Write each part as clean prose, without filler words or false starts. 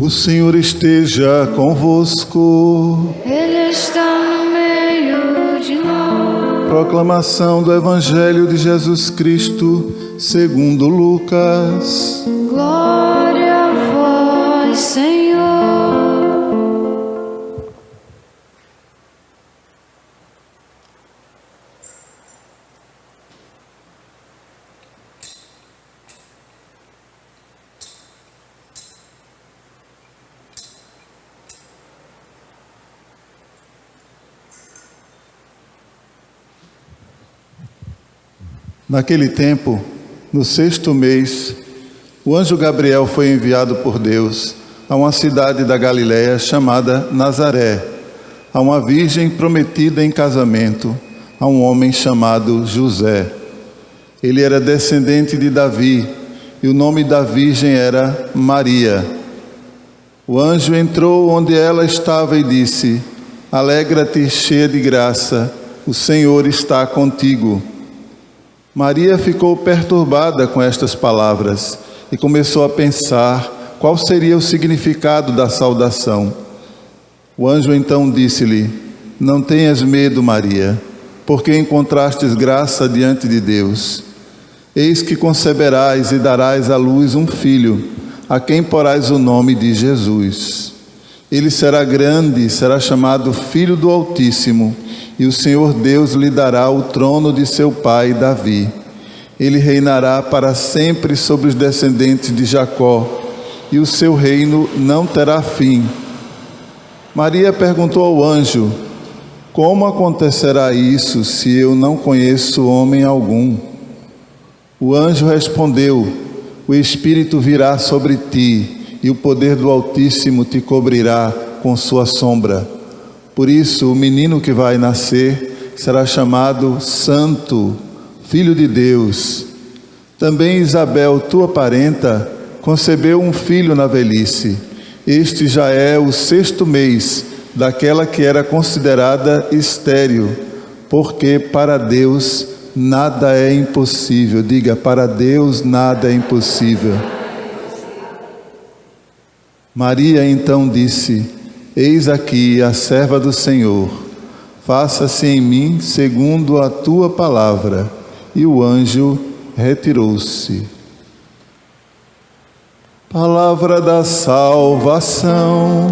O Senhor esteja convosco. Ele está no meio de nós. Proclamação do Evangelho de Jesus Cristo, segundo Lucas. Glória a vós, Senhor. Naquele tempo, no 6º mês, o anjo Gabriel foi enviado por Deus a uma cidade da Galiléia chamada Nazaré, a uma virgem prometida em casamento a um homem chamado José. Ele era descendente de Davi e o nome da virgem era Maria. O anjo entrou onde ela estava e disse: Alegra-te, cheia de graça, o Senhor está contigo. Maria ficou perturbada com estas palavras e começou a pensar qual seria o significado da saudação. O anjo então disse-lhe: Não tenhas medo, Maria, porque encontrastes graça diante de Deus. Eis que conceberás e darás à luz um filho, a quem porás o nome de Jesus. Ele será grande, será chamado Filho do Altíssimo, e o Senhor Deus lhe dará o trono de seu pai Davi. Ele reinará para sempre sobre os descendentes de Jacó, e o seu reino não terá fim. Maria perguntou ao anjo: Como acontecerá isso, se eu não conheço homem algum? O anjo respondeu: O Espírito virá sobre ti, e o poder do Altíssimo te cobrirá com sua sombra. Por isso, o menino que vai nascer será chamado Santo, Filho de Deus. Também Isabel, tua parenta, concebeu um filho na velhice. Este já é o 6º mês daquela que era considerada estéril, porque para Deus nada é impossível. Diga: para Deus nada é impossível. Maria então disse: Eis aqui a serva do Senhor, faça-se em mim segundo a tua palavra. E o anjo retirou-se. Palavra da salvação.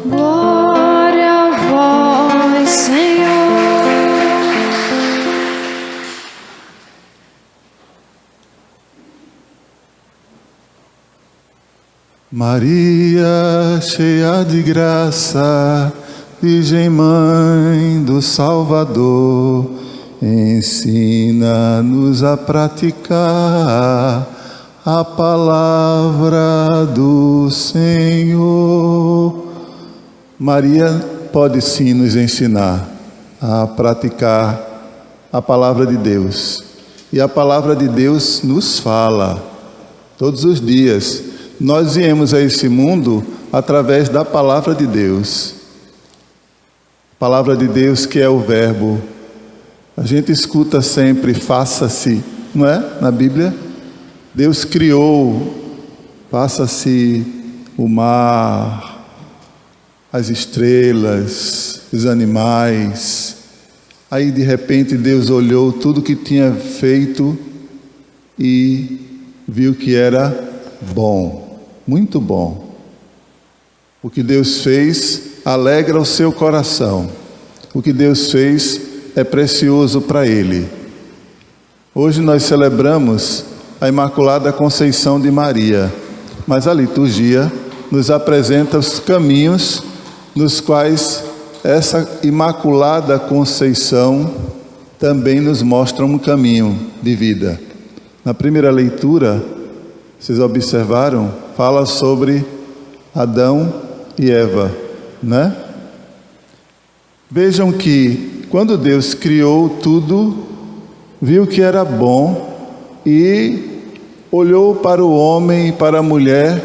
Glória a vós, Senhor. Maria, cheia de graça, Virgem Mãe do Salvador, ensina-nos a praticar a palavra do Senhor. Maria pode sim nos ensinar a praticar a palavra de Deus. E a palavra de Deus nos fala todos os dias. Nós viemos a esse mundo através da palavra de Deus. Palavra de Deus que é o verbo. A gente escuta sempre faça-se, não é? Na Bíblia. Deus criou, faça-se o mar, as estrelas, os animais. Aí de repente Deus olhou tudo que tinha feito e viu que era bom. Muito bom. O que Deus fez alegra o seu coração. O que Deus fez é precioso para Ele. Hoje nós celebramos a Imaculada Conceição de Maria, mas a liturgia nos apresenta os caminhos nos quais essa Imaculada Conceição também nos mostra um caminho de vida. Na primeira leitura, vocês observaram, fala sobre Adão e Eva, né? Vejam que quando Deus criou tudo, viu que era bom e olhou para o homem e para a mulher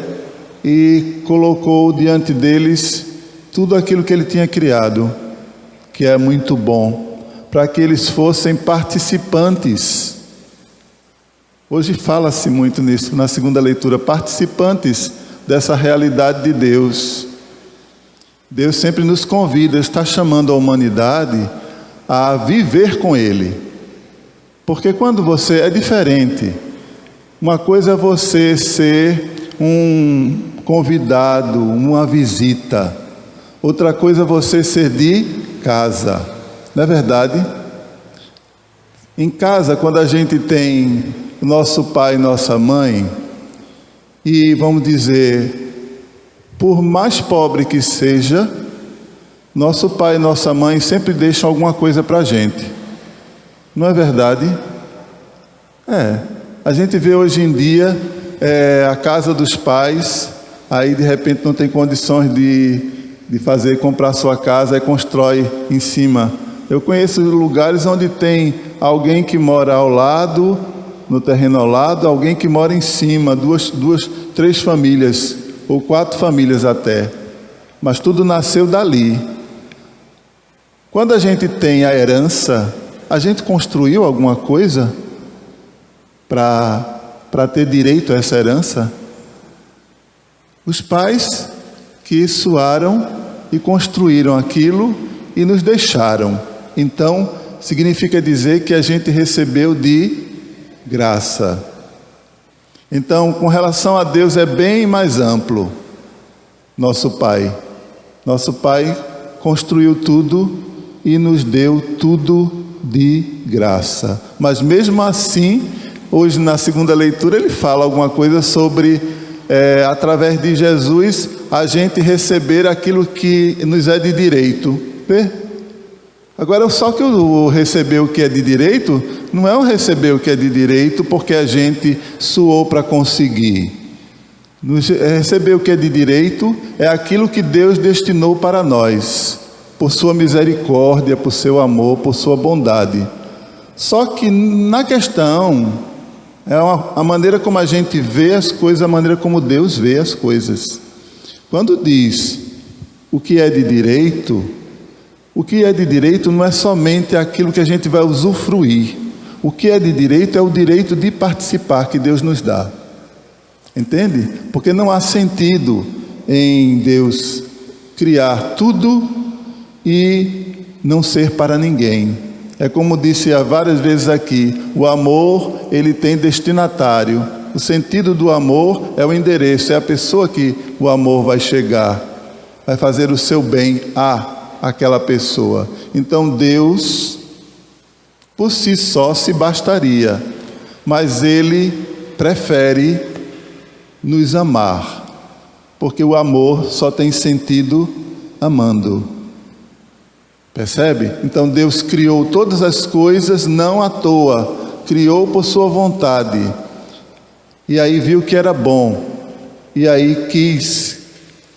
e colocou diante deles tudo aquilo que Ele tinha criado, que é muito bom, para que eles fossem participantes. Hoje fala-se muito nisso, na segunda leitura, participantes dessa realidade de Deus. Deus sempre nos convida, está chamando a humanidade a viver com Ele. Porque quando você é diferente, uma coisa é você ser um convidado, uma visita. Outra coisa é você ser de casa. Não é verdade? Em casa, quando a gente tem nosso pai e nossa mãe, e vamos dizer, por mais pobre que seja, nosso pai e nossa mãe sempre deixam alguma coisa para a gente. Não é verdade? A gente vê hoje em dia a casa dos pais, aí de repente não tem condições de comprar sua casa e constrói em cima. Eu conheço lugares onde tem alguém que mora ao lado, no terreno ao lado, alguém que mora em cima, duas, três famílias, ou 4 famílias até. Mas tudo nasceu dali. Quando a gente tem a herança, a gente construiu alguma coisa para ter direito a essa herança? Os pais que suaram e construíram aquilo e nos deixaram. Então, significa dizer que a gente recebeu de graça. Então, com relação a Deus é bem mais amplo. Nosso Pai construiu tudo e nos deu tudo de graça. Mas mesmo assim, hoje na segunda leitura ele fala alguma coisa sobre através de Jesus a gente receber aquilo que nos é de direito. Agora, só que o receber o que é de direito não é o receber o que é de direito porque a gente suou para conseguir. Receber o que é de direito é aquilo que Deus destinou para nós, por sua misericórdia, por seu amor, por sua bondade. Só que na questão, a maneira como a gente vê as coisas, a maneira como Deus vê as coisas. Quando diz o que é de direito, o que é de direito não é somente aquilo que a gente vai usufruir. O que é de direito é o direito de participar que Deus nos dá. Entende? Porque não há sentido em Deus criar tudo e não ser para ninguém. É como disse várias vezes aqui, o amor, ele tem destinatário. O sentido do amor é o endereço, é a pessoa que o amor vai chegar, vai fazer o seu bem àquela pessoa. Então Deus, por si só, se bastaria, mas Ele prefere nos amar, porque o amor só tem sentido amando. Percebe? Então Deus criou todas as coisas não à toa, criou por sua vontade, e aí viu que era bom, e aí quis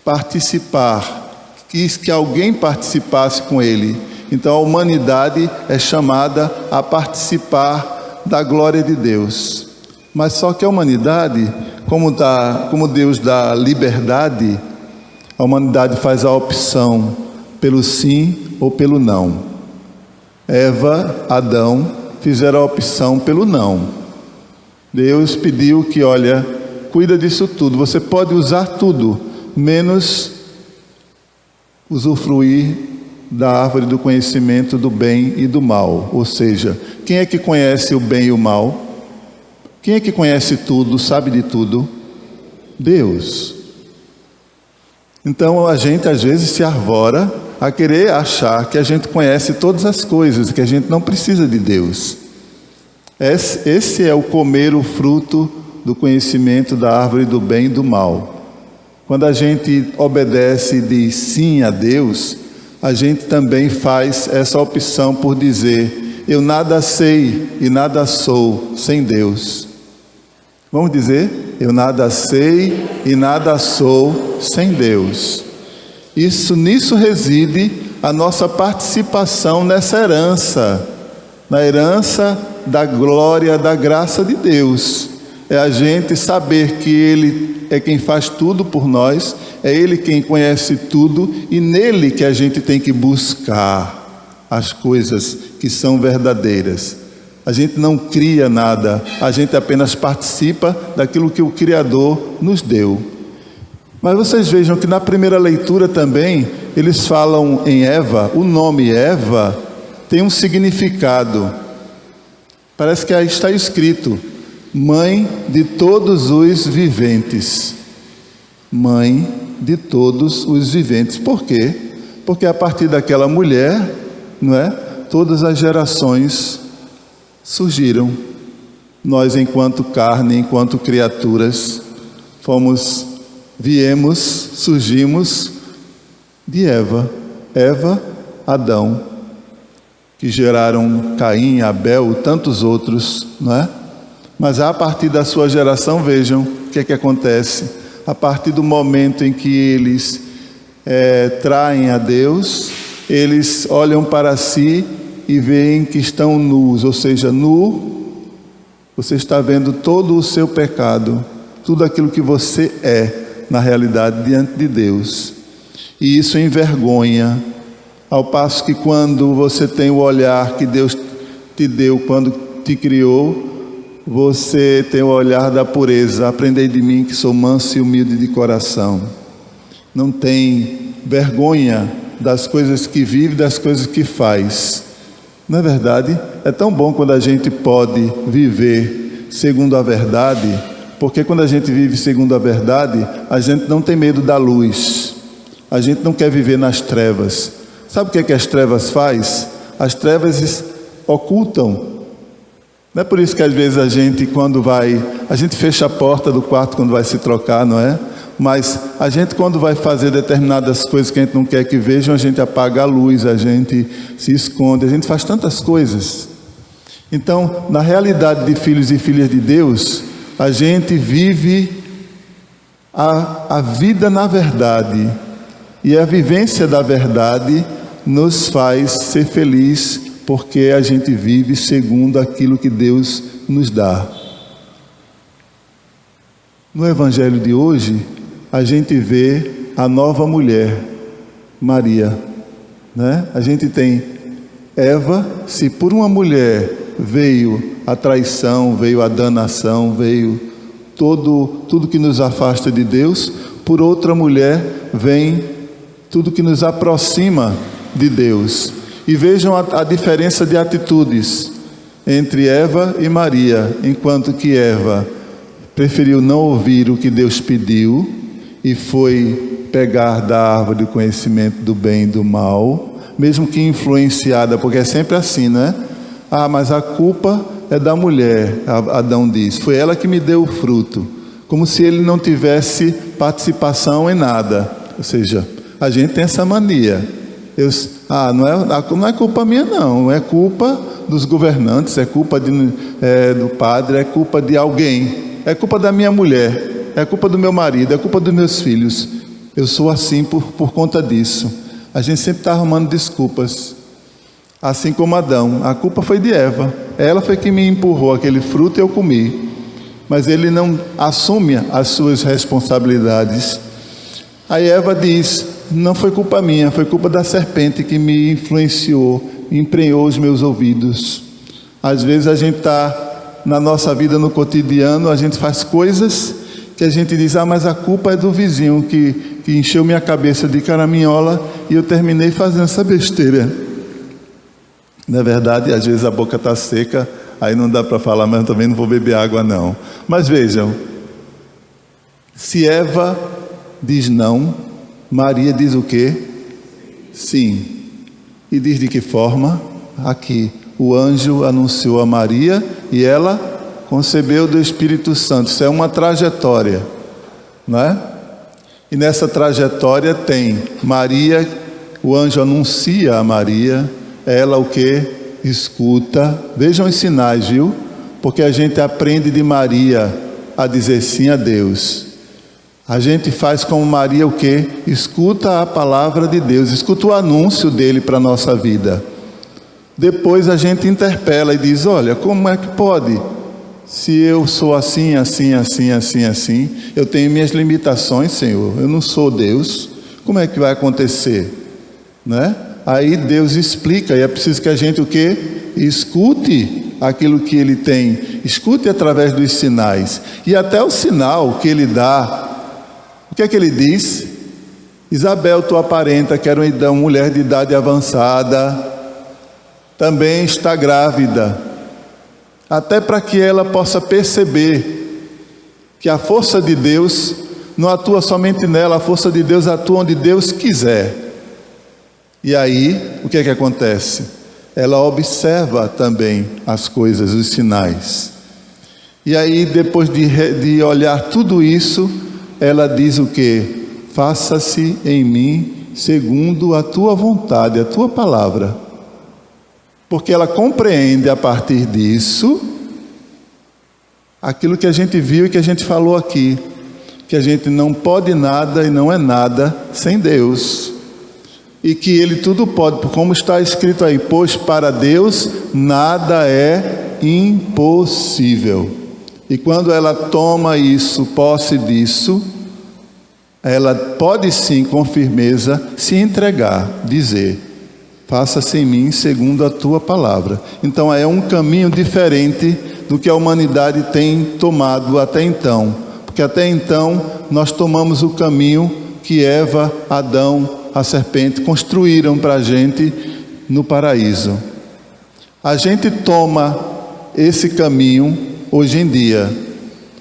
participar, quis que alguém participasse com Ele. Então a humanidade é chamada a participar da glória de Deus. Mas só que a humanidade, como Deus dá liberdade, a humanidade faz a opção pelo sim ou pelo não. Eva, Adão fizeram a opção pelo não. Deus pediu que, olha, cuida disso tudo, você pode usar tudo, menos usufruir da árvore do conhecimento do bem e do mal. Ou seja, quem é que conhece o bem e o mal? Quem é que conhece tudo, sabe de tudo? Deus. Então a gente às vezes se arvora a querer achar que a gente conhece todas as coisas, que a gente não precisa de Deus. Esse é o comer o fruto do conhecimento da árvore do bem e do mal. Quando a gente obedece e diz sim a Deus, a gente também faz essa opção por dizer, eu nada sei e nada sou sem Deus. Vamos dizer, eu nada sei e nada sou sem Deus. Nisso reside a nossa participação nessa herança, na herança da glória, da graça de Deus. É a gente saber que Ele é quem faz tudo por nós, é Ele quem conhece tudo, e nele que a gente tem que buscar as coisas que são verdadeiras. A gente não cria nada, a gente apenas participa daquilo que o Criador nos deu. Mas vocês vejam que na primeira leitura também, eles falam em Eva, o nome Eva tem um significado. Parece que aí está escrito, mãe de todos os viventes. Mãe de todos os viventes. Por quê? Porque a partir daquela mulher, não é? Todas as gerações surgiram. Nós, enquanto carne, enquanto criaturas, surgimos de Eva. Eva, Adão, que geraram Caim, Abel, tantos outros, não é? Mas a partir da sua geração, vejam o que é que acontece. A partir do momento em que eles traem a Deus, eles olham para si e veem que estão nus, ou seja, nu, você está vendo todo o seu pecado, tudo aquilo que você é, na realidade, diante de Deus. E isso envergonha, ao passo que quando você tem o olhar que Deus te deu quando te criou, você tem o olhar da pureza. Aprendei de mim que sou manso e humilde de coração. Não tem vergonha das coisas que vive, das coisas que faz. Não é verdade? É tão bom quando a gente pode viver segundo a verdade, porque quando a gente vive segundo a verdade, a gente não tem medo da luz. A gente não quer viver nas trevas. Sabe o que é que as trevas faz? As trevas ocultam. Não é por isso que às vezes a gente fecha a porta do quarto quando vai se trocar, não é? Mas a gente, quando vai fazer determinadas coisas que a gente não quer que vejam, a gente apaga a luz, a gente se esconde, a gente faz tantas coisas. Então, na realidade de filhos e filhas de Deus, a gente vive a vida na verdade. E a vivência da verdade nos faz ser feliz, porque a gente vive segundo aquilo que Deus nos dá. No Evangelho de hoje, a gente vê a nova mulher, Maria, né? A gente tem Eva. Se por uma mulher veio a traição, veio a danação, veio tudo que nos afasta de Deus, por outra mulher vem tudo que nos aproxima de Deus. E vejam a diferença de atitudes entre Eva e Maria. Enquanto que Eva preferiu não ouvir o que Deus pediu e foi pegar da árvore do conhecimento do bem e do mal, mesmo que influenciada, porque é sempre assim, né? Ah, mas a culpa é da mulher, Adão diz. Foi ela que me deu o fruto. Como se ele não tivesse participação em nada. Ou seja, a gente tem essa mania. Não é culpa minha, não. É culpa dos governantes, é culpa do padre, é culpa de alguém. É culpa da minha mulher, é culpa do meu marido, é culpa dos meus filhos. Eu sou assim por conta disso. A gente sempre está arrumando desculpas. Assim como Adão, a culpa foi de Eva. Ela foi que me empurrou aquele fruto e eu comi. Mas ele não assume as suas responsabilidades. Aí Eva diz: não foi culpa minha, foi culpa da serpente que me influenciou, emprenhou os meus ouvidos. Às vezes a gente está na nossa vida, no cotidiano, a gente faz coisas que a gente diz: ah, mas a culpa é do vizinho que encheu minha cabeça de caraminhola e eu terminei fazendo essa besteira. Na verdade, às vezes a boca está seca, aí não dá para falar, mas eu também não vou beber água não. Mas vejam, se Eva diz não, Maria diz o quê? Sim. E diz de que forma? Aqui, o anjo anunciou a Maria e ela concebeu do Espírito Santo. Isso é uma trajetória, não é? E nessa trajetória tem Maria, o anjo anuncia a Maria, ela o que? Escuta. Vejam os sinais, viu? Porque a gente aprende de Maria a dizer sim a Deus. A gente faz como Maria o que? Escuta a palavra de Deus, escuta o anúncio dele para a nossa vida. Depois a gente interpela e diz: olha, como é que pode? Se eu sou assim, assim, assim, assim, assim, eu tenho minhas limitações, Senhor, eu não sou Deus, como é que vai acontecer? Né? Aí Deus explica, e é preciso que a gente o quê? Escute aquilo que Ele tem, escute através dos sinais, e até o sinal que Ele dá, que é que ele diz? Isabel, tua parenta, que era uma mulher de idade avançada, também está grávida, até para que ela possa perceber que a força de Deus não atua somente nela, a força de Deus atua onde Deus quiser. E aí, o que é que acontece? Ela observa também as coisas, os sinais. E aí, depois de olhar tudo isso, ela diz o quê? Faça-se em mim segundo a tua vontade, a tua palavra. Porque ela compreende a partir disso aquilo que a gente viu e que a gente falou aqui, que a gente não pode nada e não é nada sem Deus, e que Ele tudo pode, como está escrito aí, pois para Deus nada é impossível. E quando ela toma isso, posse disso, ela pode sim, com firmeza, se entregar, dizer: faça-se em mim segundo a tua palavra. Então é um caminho diferente do que a humanidade tem tomado até então. Porque até então nós tomamos o caminho que Eva, Adão, a serpente construíram para a gente no paraíso. A gente toma esse caminho hoje em dia.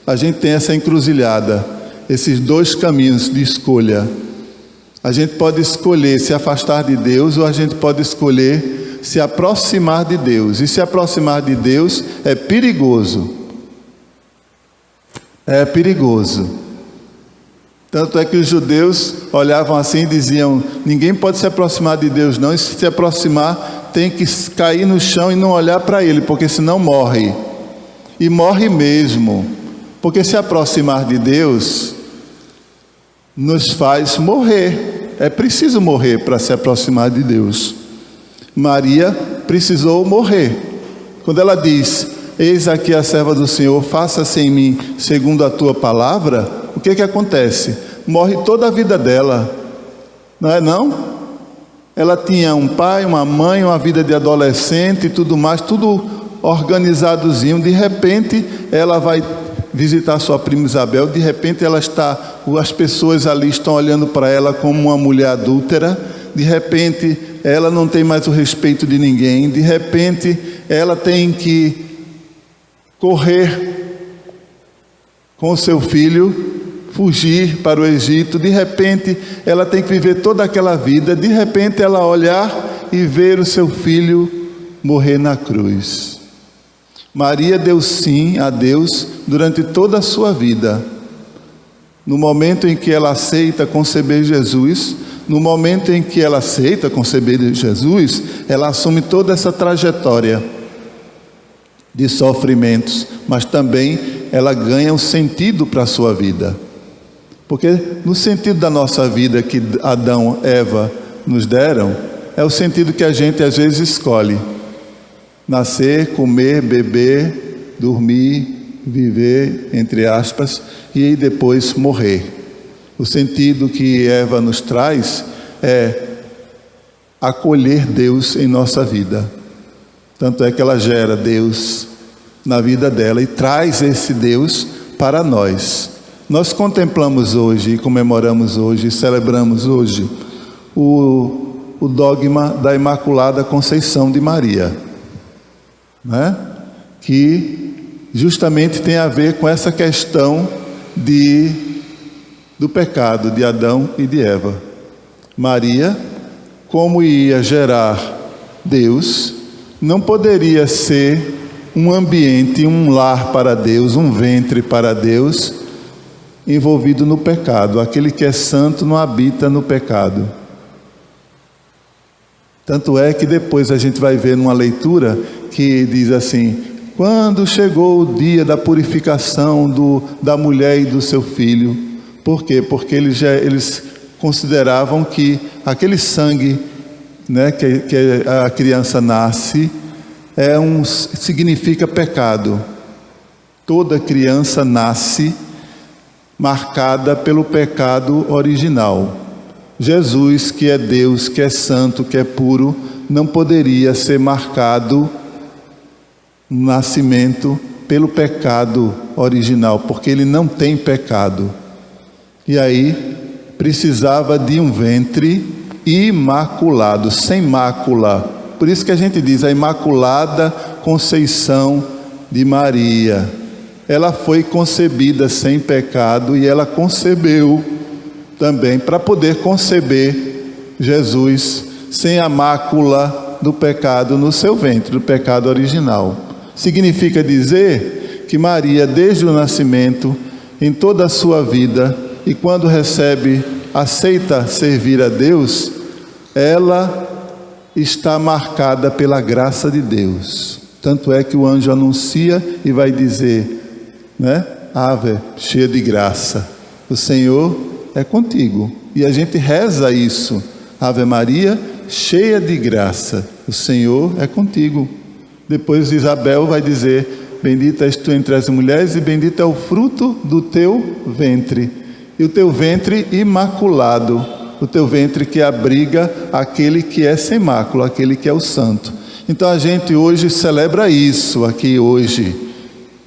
A gente tem essa encruzilhada, esses dois caminhos de escolha. A gente pode escolher se afastar de Deus, ou a gente pode escolher se aproximar de Deus. E se aproximar de Deus é perigoso. É perigoso. Tanto é que os judeus olhavam assim e diziam: ninguém pode se aproximar de Deus não, e se aproximar tem que cair no chão e não olhar para Ele, porque senão morre. E morre mesmo. Porque se aproximar de Deus nos faz morrer. É preciso morrer para se aproximar de Deus. Maria precisou morrer. Quando ela diz: eis aqui a serva do Senhor, faça-se em mim segundo a tua palavra, o que acontece? Morre toda a vida dela. Não é não? Ela tinha um pai, uma mãe, uma vida de adolescente e tudo mais, tudo organizadozinho. De repente ela vai visitar sua prima Isabel, de repente as pessoas ali estão olhando para ela como uma mulher adúltera, de repente ela não tem mais o respeito de ninguém, de repente ela tem que correr com o seu filho, fugir para o Egito, de repente ela tem que viver toda aquela vida, de repente ela olhar e ver o seu filho morrer na cruz. Maria deu sim a Deus durante toda a sua vida. No momento em que ela aceita conceber Jesus, no momento em que ela aceita conceber Jesus, ela assume toda essa trajetória de sofrimentos, mas também ela ganha um sentido para a sua vida. Porque no sentido da nossa vida que Adão e Eva nos deram, é o sentido que a gente às vezes escolhe. Nascer, comer, beber, dormir, viver, entre aspas, e aí depois morrer. O sentido que Eva nos traz é acolher Deus em nossa vida. Tanto é que ela gera Deus na vida dela e traz esse Deus para nós. Nós contemplamos hoje, e comemoramos hoje, e celebramos hoje o dogma da Imaculada Conceição de Maria, né? Que justamente tem a ver com essa questão do pecado de Adão e de Eva. Maria, como ia gerar Deus, não poderia ser um ambiente, um lar para Deus, um ventre para Deus, envolvido no pecado. Aquele que é santo não habita no pecado. Tanto é que depois a gente vai ver numa leitura que diz assim: quando chegou o dia da purificação da mulher e do seu filho. Por quê? Porque eles consideravam que aquele sangue, né, que a criança nasce, significa pecado. Toda criança nasce marcada pelo pecado original. Jesus, que é Deus, que é santo, que é puro, não poderia ser marcado no nascimento pelo pecado original, porque ele não tem pecado. E aí precisava de um ventre imaculado, sem mácula. Por isso que a gente diz a Imaculada Conceição de Maria. Ela foi concebida sem pecado e ela concebeu também para poder conceber Jesus sem a mácula do pecado no seu ventre, do pecado original. Significa dizer que Maria, desde o nascimento, em toda a sua vida, e quando aceita servir a Deus, ela está marcada pela graça de Deus. Tanto é que o anjo anuncia e vai dizer, Ave, cheia de graça, o Senhor é contigo. E a gente reza isso, Ave Maria, cheia de graça, o Senhor é contigo. Depois Isabel vai dizer, bendita és tu entre as mulheres e bendito é o fruto do teu ventre. E o teu ventre imaculado, o teu ventre que abriga aquele que é sem mácula, aquele que é o santo. Então a gente hoje celebra isso aqui hoje,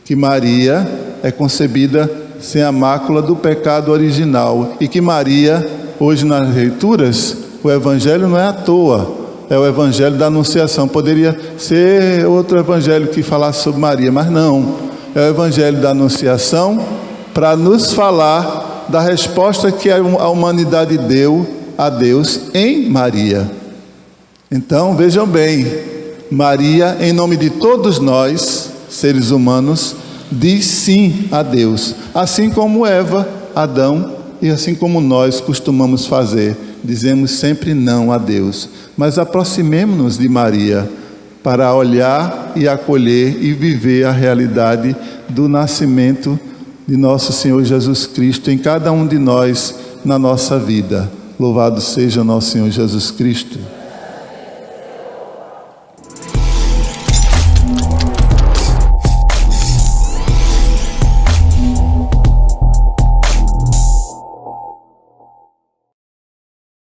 que Maria é concebida sem a mácula do pecado original, e que Maria, hoje nas leituras, o evangelho não é à toa, é o evangelho da Anunciação. Poderia ser outro evangelho que falasse sobre Maria, mas não, é o evangelho da Anunciação para nos falar da resposta que a humanidade deu a Deus em Maria. Então vejam bem, Maria, em nome de todos nós, seres humanos, diz sim a Deus, assim como Eva, Adão, e assim como nós costumamos fazer, dizemos sempre não a Deus. Mas aproximemo-nos de Maria para olhar e acolher e viver a realidade do nascimento de nosso Senhor Jesus Cristo em cada um de nós, na nossa vida. Louvado seja nosso Senhor Jesus Cristo.